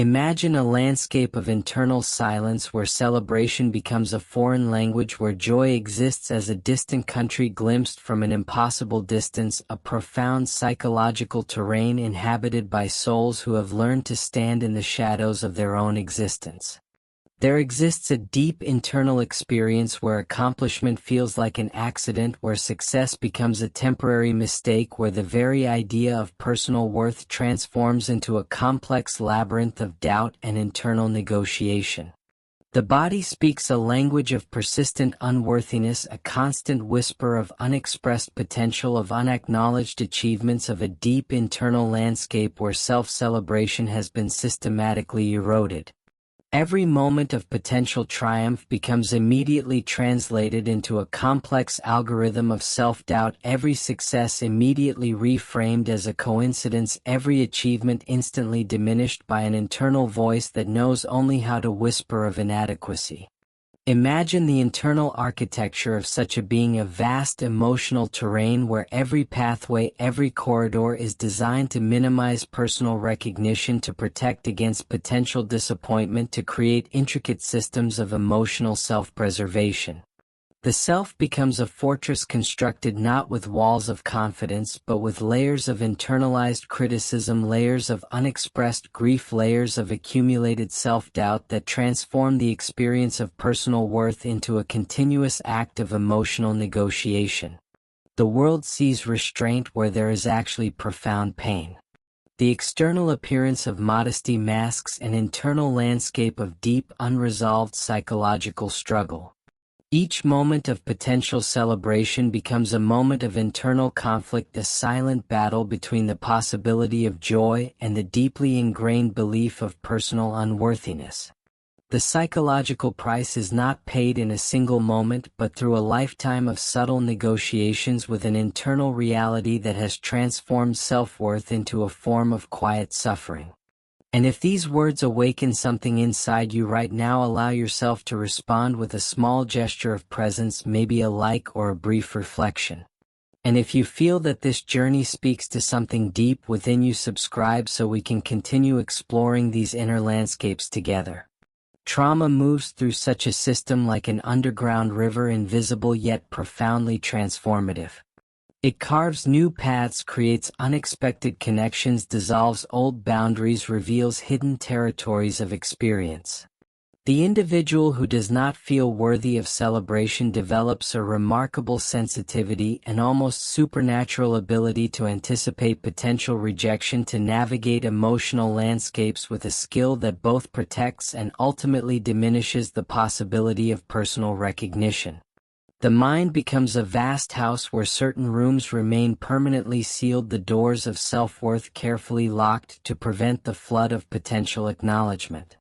Imagine a landscape of internal silence where celebration becomes a foreign language, where joy exists as a distant country glimpsed from an impossible distance, a profound psychological terrain inhabited by souls who have learned to stand in the shadows of their own existence. There exists a deep internal experience where accomplishment feels like an accident, where success becomes a temporary mistake, where the very idea of personal worth transforms into a complex labyrinth of doubt and internal negotiation. The body speaks a language of persistent unworthiness, a constant whisper of unexpressed potential, of unacknowledged achievements, of a deep internal landscape where self-celebration has been systematically eroded. Every moment of potential triumph becomes immediately translated into a complex algorithm of self-doubt, every success immediately reframed as a coincidence, every achievement instantly diminished by an internal voice that knows only how to whisper of inadequacy. Imagine the internal architecture of such a being, a vast emotional terrain where every pathway, every corridor is designed to minimize personal recognition, to protect against potential disappointment, to create intricate systems of emotional self-preservation. The self becomes a fortress constructed not with walls of confidence but with layers of internalized criticism, layers of unexpressed grief, layers of accumulated self-doubt that transform the experience of personal worth into a continuous act of emotional negotiation. The world sees restraint where there is actually profound pain. The external appearance of modesty masks an internal landscape of deep, unresolved psychological struggle. Each moment of potential celebration becomes a moment of internal conflict, a silent battle between the possibility of joy and the deeply ingrained belief of personal unworthiness. The psychological price is not paid in a single moment but through a lifetime of subtle negotiations with an internal reality that has transformed self-worth into a form of quiet suffering. And if these words awaken something inside you right now, allow yourself to respond with a small gesture of presence, maybe a like or a brief reflection. And if you feel that this journey speaks to something deep within you, subscribe so we can continue exploring these inner landscapes together. Trauma moves through such a system like an underground river, invisible yet profoundly transformative. It carves new paths, creates unexpected connections, dissolves old boundaries, reveals hidden territories of experience. The individual who does not feel worthy of celebration develops a remarkable sensitivity, an almost supernatural ability to anticipate potential rejection, to navigate emotional landscapes with a skill that both protects and ultimately diminishes the possibility of personal recognition. The mind becomes a vast house where certain rooms remain permanently sealed, the doors of self-worth carefully locked to prevent the flood of potential acknowledgement.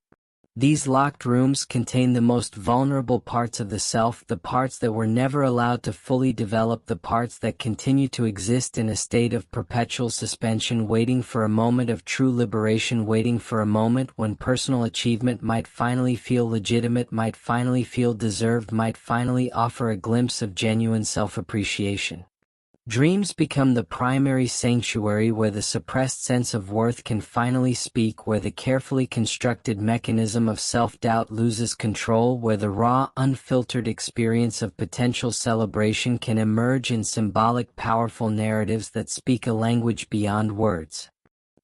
These locked rooms contain the most vulnerable parts of the self, the parts that were never allowed to fully develop, the parts that continue to exist in a state of perpetual suspension, waiting for a moment of true liberation, waiting for a moment when personal achievement might finally feel legitimate, might finally feel deserved, might finally offer a glimpse of genuine self-appreciation. Dreams become the primary sanctuary where the suppressed sense of worth can finally speak, where the carefully constructed mechanism of self-doubt loses control, where the raw, unfiltered experience of potential celebration can emerge in symbolic, powerful narratives that speak a language beyond words.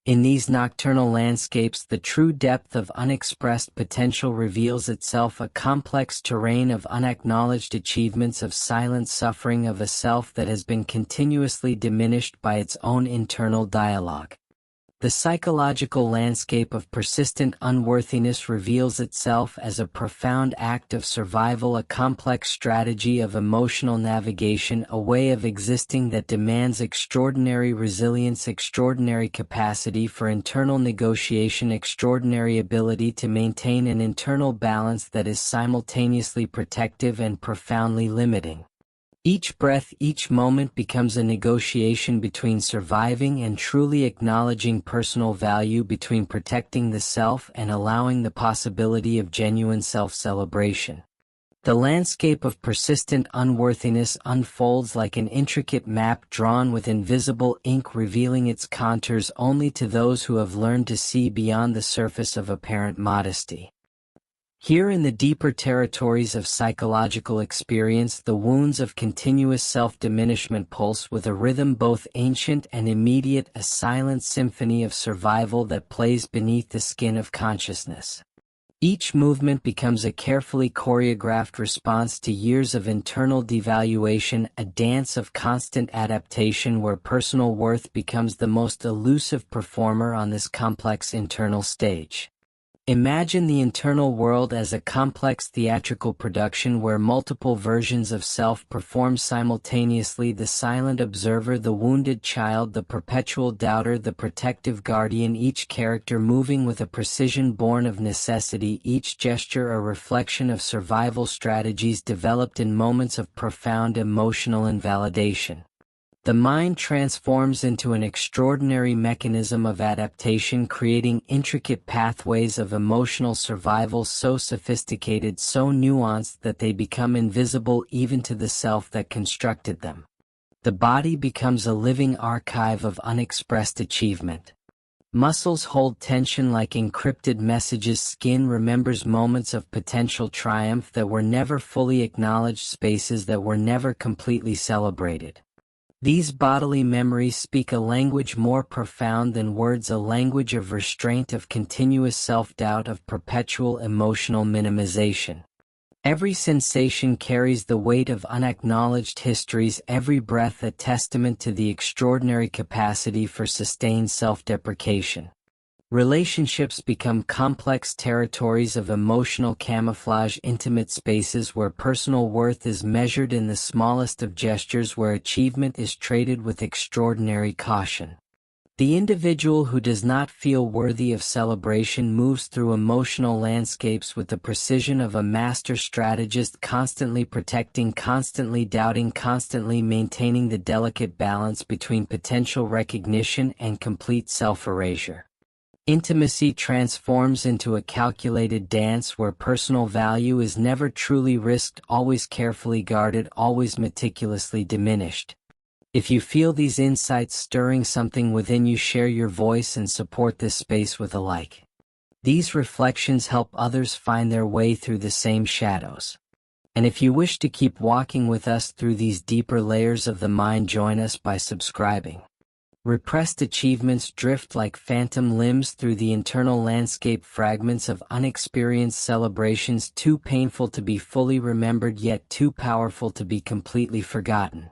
In these nocturnal landscapes, the true depth of unexpressed potential reveals itself, a complex terrain of unacknowledged achievements, of silent suffering, of a self that has been continuously diminished by its own internal dialogue. The psychological landscape of persistent unworthiness reveals itself as a profound act of survival, a complex strategy of emotional navigation, a way of existing that demands extraordinary resilience, extraordinary capacity for internal negotiation, extraordinary ability to maintain an internal balance that is simultaneously protective and profoundly limiting. Each breath, each moment becomes a negotiation between surviving and truly acknowledging personal value, between protecting the self and allowing the possibility of genuine self-celebration. The landscape of persistent unworthiness unfolds like an intricate map drawn with invisible ink, revealing its contours only to those who have learned to see beyond the surface of apparent modesty. Here in the deeper territories of psychological experience, the wounds of continuous self-diminishment pulse with a rhythm both ancient and immediate, a silent symphony of survival that plays beneath the skin of consciousness. Each movement becomes a carefully choreographed response to years of internal devaluation, a dance of constant adaptation where personal worth becomes the most elusive performer on this complex internal stage. Imagine the internal world as a complex theatrical production where multiple versions of self perform simultaneously: the silent observer, the wounded child, the perpetual doubter, the protective guardian, each character moving with a precision born of necessity, each gesture a reflection of survival strategies developed in moments of profound emotional invalidation. The mind transforms into an extraordinary mechanism of adaptation, creating intricate pathways of emotional survival so sophisticated, so nuanced that they become invisible even to the self that constructed them. The body becomes a living archive of unexpressed achievement. Muscles hold tension like encrypted messages. Skin remembers moments of potential triumph that were never fully acknowledged, spaces that were never completely celebrated. These bodily memories speak a language more profound than words, a language of restraint, of continuous self-doubt, of perpetual emotional minimization. Every sensation carries the weight of unacknowledged histories, every breath a testament to the extraordinary capacity for sustained self-deprecation. Relationships become complex territories of emotional camouflage, intimate spaces where personal worth is measured in the smallest of gestures, where achievement is traded with extraordinary caution. The individual who does not feel worthy of celebration moves through emotional landscapes with the precision of a master strategist, constantly protecting, constantly doubting, constantly maintaining the delicate balance between potential recognition and complete self-erasure. Intimacy transforms into a calculated dance where personal value is never truly risked, always carefully guarded, always meticulously diminished. If you feel these insights stirring something within you, share your voice and support this space with a like. These reflections help others find their way through the same shadows. And if you wish to keep walking with us through these deeper layers of the mind, join us by subscribing. Repressed achievements drift like phantom limbs through the internal landscape, fragments of unexperienced celebrations, too painful to be fully remembered yet too powerful to be completely forgotten.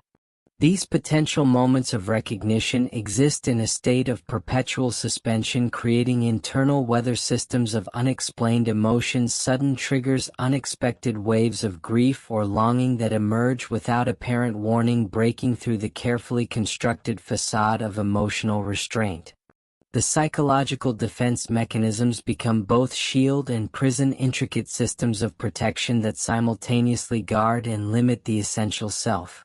These potential moments of recognition exist in a state of perpetual suspension, creating internal weather systems of unexplained emotions, sudden triggers, unexpected waves of grief or longing that emerge without apparent warning, breaking through the carefully constructed facade of emotional restraint. The psychological defense mechanisms become both shield and prison, intricate systems of protection that simultaneously guard and limit the essential self.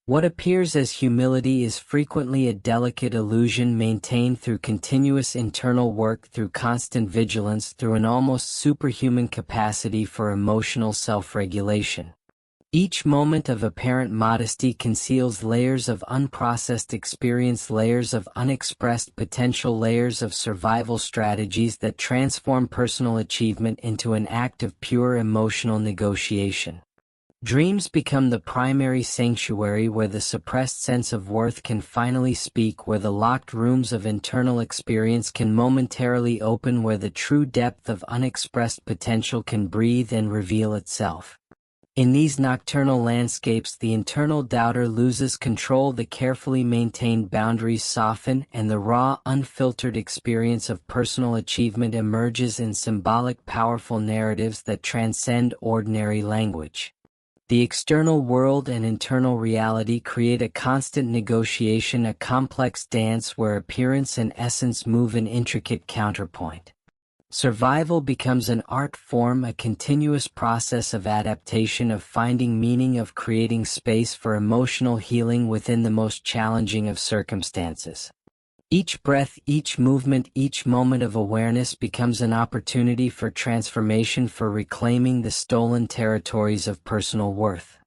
What appears as humility is frequently a delicate illusion maintained through continuous internal work, through constant vigilance, through an almost superhuman capacity for emotional self-regulation. Each moment of apparent modesty conceals layers of unprocessed experience, layers of unexpressed potential, layers of survival strategies that transform personal achievement into an act of pure emotional negotiation. Dreams become the primary sanctuary where the suppressed sense of worth can finally speak, where the locked rooms of internal experience can momentarily open, where the true depth of unexpressed potential can breathe and reveal itself. In these nocturnal landscapes, the internal doubter loses control, the carefully maintained boundaries soften, and the raw, unfiltered experience of personal achievement emerges in symbolic, powerful narratives that transcend ordinary language. The external world and internal reality create a constant negotiation, a complex dance where appearance and essence move in intricate counterpoint. Survival becomes an art form, a continuous process of adaptation, of finding meaning, of creating space for emotional healing within the most challenging of circumstances. Each breath, each movement, each moment of awareness becomes an opportunity for transformation, for reclaiming the stolen territories of personal worth.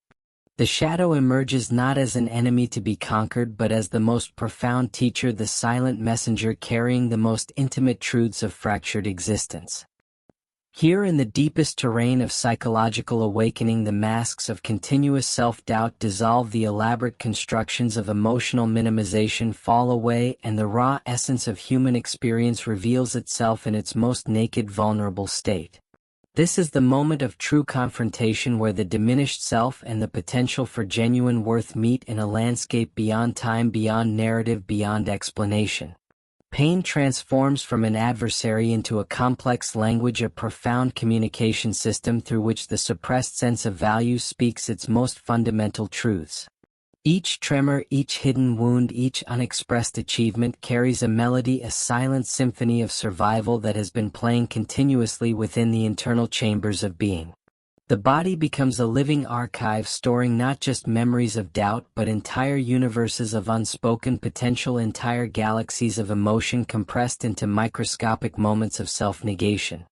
The shadow emerges not as an enemy to be conquered but as the most profound teacher, the silent messenger carrying the most intimate truths of fractured existence. Here in the deepest terrain of psychological awakening, the masks of continuous self-doubt dissolve, the elaborate constructions of emotional minimization fall away, and the raw essence of human experience reveals itself in its most naked, vulnerable state. This is the moment of true confrontation, where the diminished self and the potential for genuine worth meet in a landscape beyond time, beyond narrative, beyond explanation. Pain transforms from an adversary into a complex language, a profound communication system through which the suppressed sense of value speaks its most fundamental truths. Each tremor, each hidden wound, each unexpressed achievement carries a melody, a silent symphony of survival that has been playing continuously within the internal chambers of being. The body becomes a living archive, storing not just memories of doubt but entire universes of unspoken potential, entire galaxies of emotion compressed into microscopic moments of self-negation.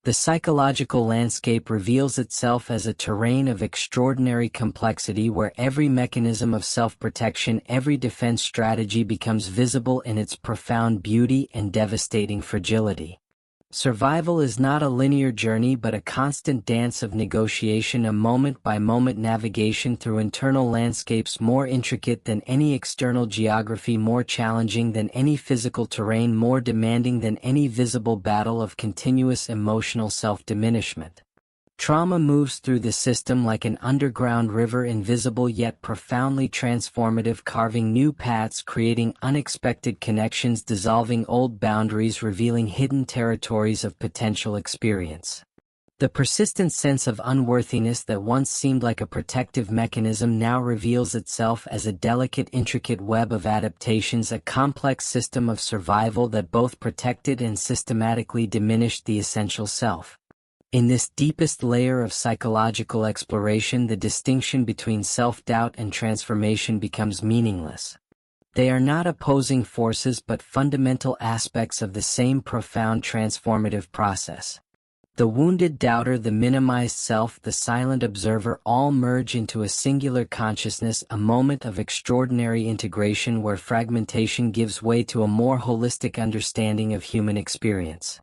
The psychological landscape reveals itself as a terrain of extraordinary complexity, where every mechanism of self-protection, every defense strategy becomes visible in its profound beauty and devastating fragility. Survival is not a linear journey but a constant dance of negotiation, a moment-by-moment navigation through internal landscapes more intricate than any external geography, more challenging than any physical terrain, more demanding than any visible battle of continuous emotional self-diminishment. Trauma moves through the system like an underground river, invisible yet profoundly transformative, carving new paths, creating unexpected connections, dissolving old boundaries, revealing hidden territories of potential experience. The persistent sense of unworthiness that once seemed like a protective mechanism now reveals itself as a delicate, intricate web of adaptations, a complex system of survival that both protected and systematically diminished the essential self. In this deepest layer of psychological exploration, the distinction between self-doubt and transformation becomes meaningless. They are not opposing forces but fundamental aspects of the same profound transformative process. The wounded doubter, the minimized self, the silent observer all merge into a singular consciousness, a moment of extraordinary integration where fragmentation gives way to a more holistic understanding of human experience.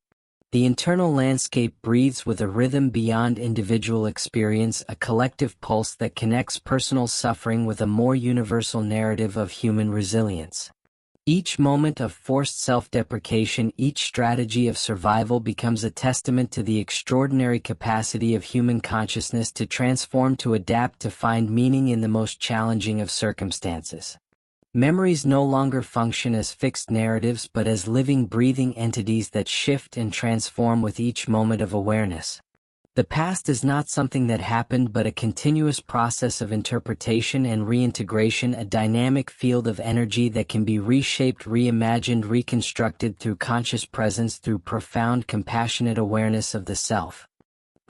The internal landscape breathes with a rhythm beyond individual experience, a collective pulse that connects personal suffering with a more universal narrative of human resilience. Each moment of forced self-deprecation, each strategy of survival becomes a testament to the extraordinary capacity of human consciousness to transform, to adapt, to find meaning in the most challenging of circumstances. Memories no longer function as fixed narratives but as living, breathing entities that shift and transform with each moment of awareness. The past is not something that happened but a continuous process of interpretation and reintegration, a dynamic field of energy that can be reshaped, reimagined, reconstructed through conscious presence, through profound, compassionate awareness of the self.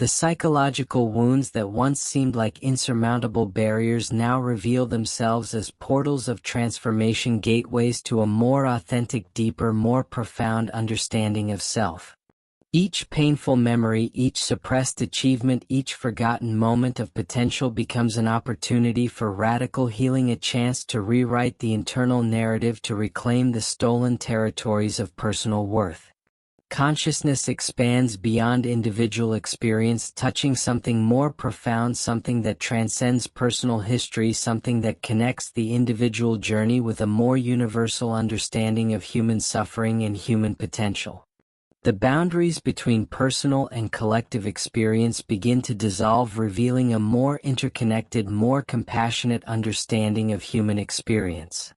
The psychological wounds that once seemed like insurmountable barriers now reveal themselves as portals of transformation, gateways to a more authentic, deeper, more profound understanding of self. Each painful memory, each suppressed achievement, each forgotten moment of potential becomes an opportunity for radical healing, a chance to rewrite the internal narrative, to reclaim the stolen territories of personal worth. Consciousness expands beyond individual experience, touching something more profound, something that transcends personal history, something that connects the individual journey with a more universal understanding of human suffering and human potential. The boundaries between personal and collective experience begin to dissolve, revealing a more interconnected, more compassionate understanding of human experience.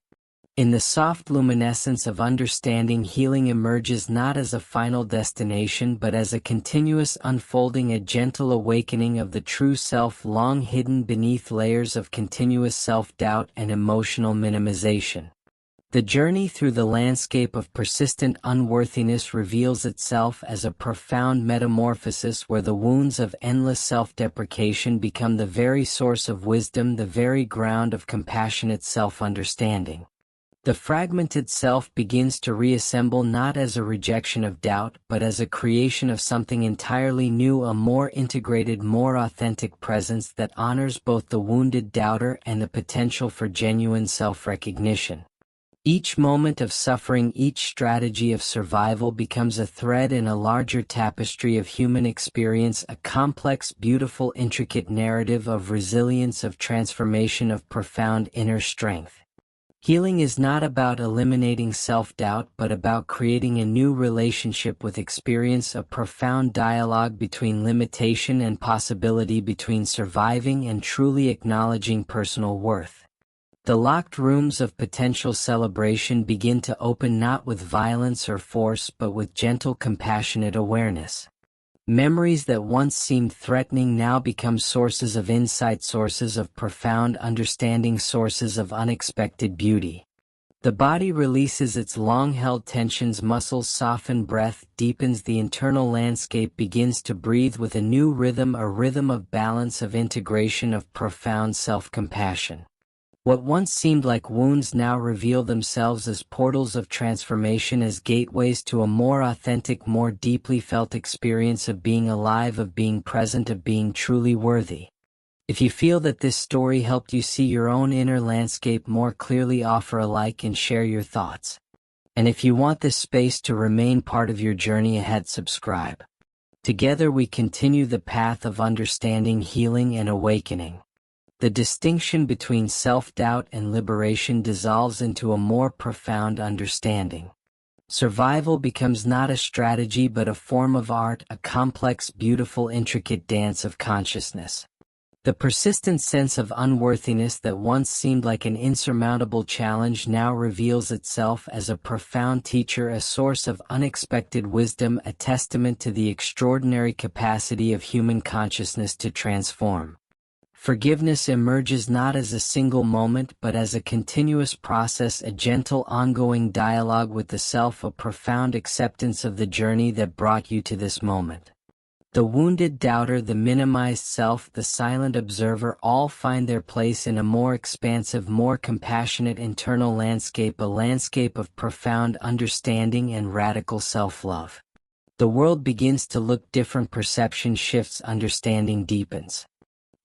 In the soft luminescence of understanding, healing emerges not as a final destination but as a continuous unfolding, a gentle awakening of the true self long hidden beneath layers of continuous self-doubt and emotional minimization. The journey through the landscape of persistent unworthiness reveals itself as a profound metamorphosis where the wounds of endless self-deprecation become the very source of wisdom, the very ground of compassionate self-understanding. The fragmented self begins to reassemble not as a rejection of doubt but as a creation of something entirely new, a more integrated, more authentic presence that honors both the wounded doubter and the potential for genuine self-recognition. Each moment of suffering, each strategy of survival becomes a thread in a larger tapestry of human experience, a complex, beautiful, intricate narrative of resilience, of transformation, of profound inner strength. Healing is not about eliminating self-doubt but about creating a new relationship with experience, a profound dialogue between limitation and possibility, between surviving and truly acknowledging personal worth. The locked rooms of potential celebration begin to open, not with violence or force but with gentle, compassionate awareness. Memories that once seemed threatening now become sources of insight, sources of profound understanding, sources of unexpected beauty. The body releases its long-held tensions, muscles soften, breath deepens, the internal landscape begins to breathe with a new rhythm, a rhythm of balance, of integration, of profound self-compassion. What once seemed like wounds now reveal themselves as portals of transformation, as gateways to a more authentic, more deeply felt experience of being alive, of being present, of being truly worthy. If you feel that this story helped you see your own inner landscape more clearly, offer a like and share your thoughts. And if you want this space to remain part of your journey ahead, subscribe. Together we continue the path of understanding, healing, and awakening. The distinction between self-doubt and liberation dissolves into a more profound understanding. Survival becomes not a strategy but a form of art, a complex, beautiful, intricate dance of consciousness. The persistent sense of unworthiness that once seemed like an insurmountable challenge now reveals itself as a profound teacher, a source of unexpected wisdom, a testament to the extraordinary capacity of human consciousness to transform. Forgiveness emerges not as a single moment but as a continuous process, a gentle, ongoing dialogue with the self, a profound acceptance of the journey that brought you to this moment. The wounded doubter, the minimized self, the silent observer all find their place in a more expansive, more compassionate internal landscape, a landscape of profound understanding and radical self-love. The world begins to look different, perception shifts, understanding deepens.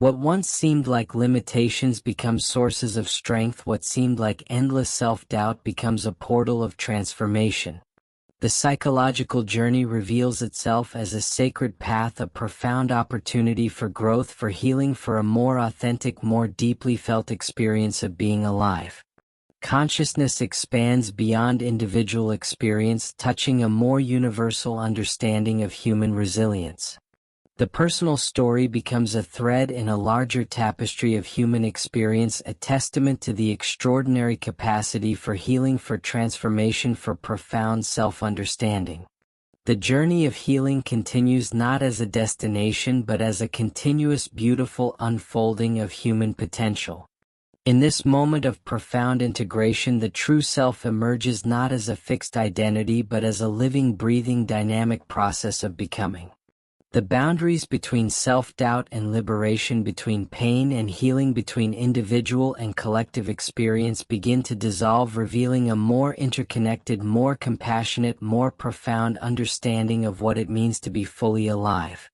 What once seemed like limitations become sources of strength, what seemed like endless self-doubt becomes a portal of transformation. The psychological journey reveals itself as a sacred path, a profound opportunity for growth, for healing, for a more authentic, more deeply felt experience of being alive. Consciousness expands beyond individual experience, touching a more universal understanding of human resilience. The personal story becomes a thread in a larger tapestry of human experience, a testament to the extraordinary capacity for healing, for transformation, for profound self-understanding. The journey of healing continues not as a destination but as a continuous, beautiful unfolding of human potential. In this moment of profound integration, the true self emerges not as a fixed identity but as a living, breathing, dynamic process of becoming. The boundaries between self-doubt and liberation, between pain and healing, between individual and collective experience begin to dissolve, revealing a more interconnected, more compassionate, more profound understanding of what it means to be fully alive.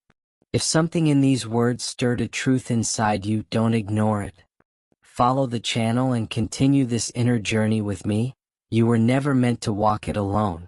If something in these words stirred a truth inside you, don't ignore it. Follow the channel and continue this inner journey with me. You were never meant to walk it alone.